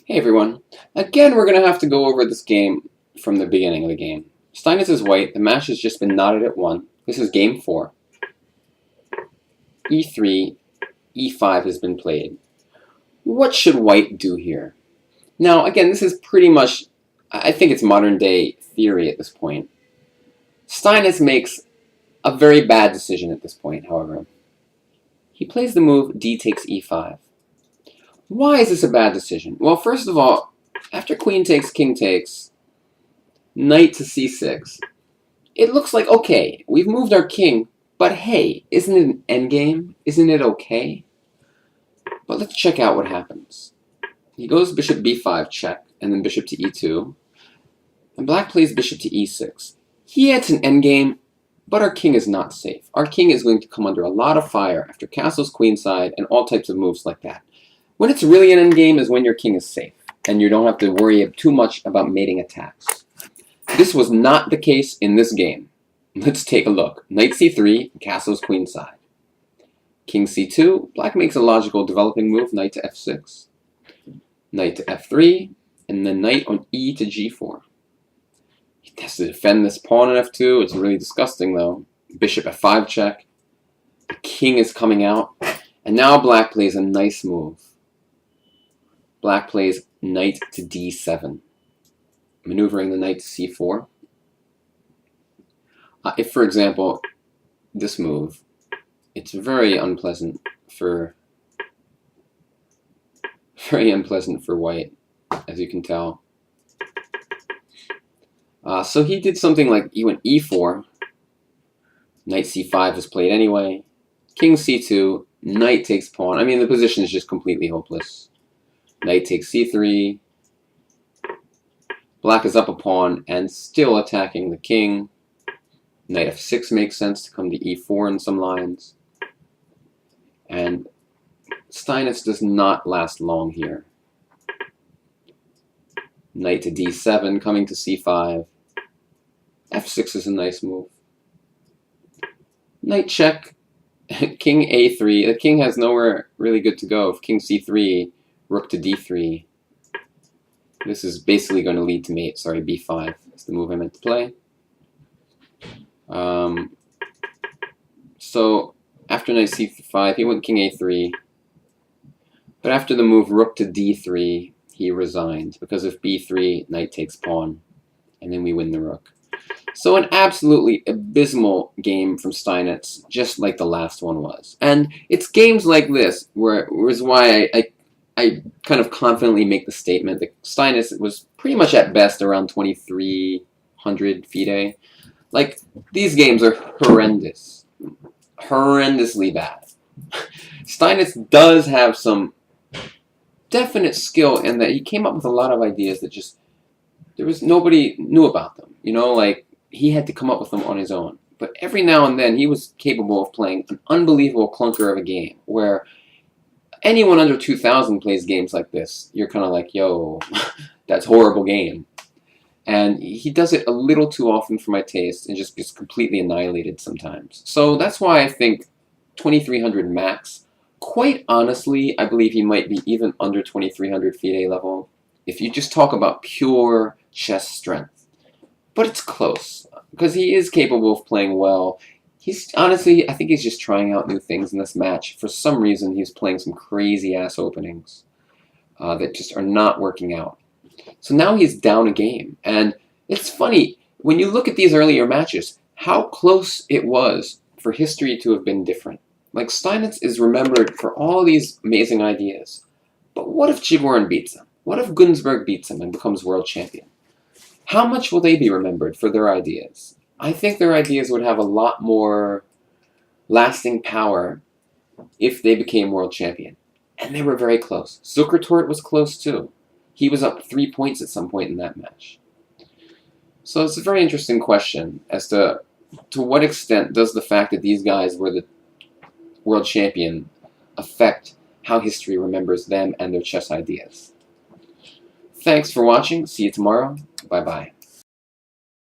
Hey everyone. Again, we're going to have to go over this game from the beginning of the game. Steinitz is white. The match has just been knotted at 1. This is game 4. E3, E5 has been played. What should white do here? Now, again, this is pretty much, I think it's modern day theory at this point. Steinitz makes a very bad decision at this point, however. He plays the move D takes E5. Why is this a bad decision? Well, first of all, after queen takes, king takes, knight to c6, it looks like, okay, we've moved our king, but hey, isn't it an endgame? Isn't it okay? But let's check out what happens. He goes bishop b5 check, and then bishop to e2, and black plays bishop to e6. Yeah, it's an endgame, but our king is not safe. Our king is going to come under a lot of fire after castles queenside and all types of moves like that. When it's really an endgame is when your king is safe, and you don't have to worry too much about mating attacks. This was not the case in this game. Let's take a look. Knight c3, castles queenside. King c2, black makes a logical developing move, knight to f6. Knight to f3, and then knight on e to g4. He has to defend this pawn on f2. It's really disgusting, though. Bishop f5 check. The king is coming out, and now black plays a nice move. Black plays knight to d7, maneuvering the knight to c4. If, for example, this move, it's very unpleasant for white, as you can tell. So he did something like he went e4, knight c5 is played anyway, king c2, knight takes pawn. I mean, the position is just completely hopeless. Knight takes c3. Black is up a pawn and still attacking the king. Knight f6 makes sense to come to e4 in some lines. And Steinitz does not last long here. Knight to d7, coming to c5. f6 is a nice move. Knight check. King a3. The king has nowhere really good to go. If king c3, rook to d3. This is basically going to lead to mate. Sorry, b5 is the move I meant to play. So after knight c5, he went king a3. But after the move rook to d3, he resigned. Because if b3, knight takes pawn. And then we win the rook. So an absolutely abysmal game from Steinitz, just like the last one was. And it's games like this where is why I kind of confidently make the statement that Steinitz was pretty much at best around 2300 FIDE. Like, these games are horrendous. Horrendously bad. Steinitz does have some definite skill in that he came up with a lot of ideas that just, nobody knew about them. You know, like, he had to come up with them on his own. But every now and then, he was capable of playing an unbelievable clunker of a game where anyone under 2000 plays games like this. You're kind of like, yo, that's a horrible game. And he does it a little too often for my taste and just gets completely annihilated sometimes. So that's why I think 2300 max. Quite honestly, I believe he might be even under 2300 FIDE level if you just talk about pure chess strength. But it's close, because he is capable of playing well. He's honestly, I think he's just trying out new things in this match. For some reason, he's playing some crazy-ass openings that just are not working out. So now he's down a game. And it's funny, when you look at these earlier matches, how close it was for history to have been different. Like, Steinitz is remembered for all these amazing ideas. But what if Chigorin beats him? What if Gunsberg beats him and becomes world champion? How much will they be remembered for their ideas? I think their ideas would have a lot more lasting power if they became world champion. And they were very close. Zukertort was close too. He was up 3 points at some point in that match. So it's a very interesting question as to what extent does the fact that these guys were the world champion affect how history remembers them and their chess ideas. Thanks for watching. See you tomorrow. Bye-bye.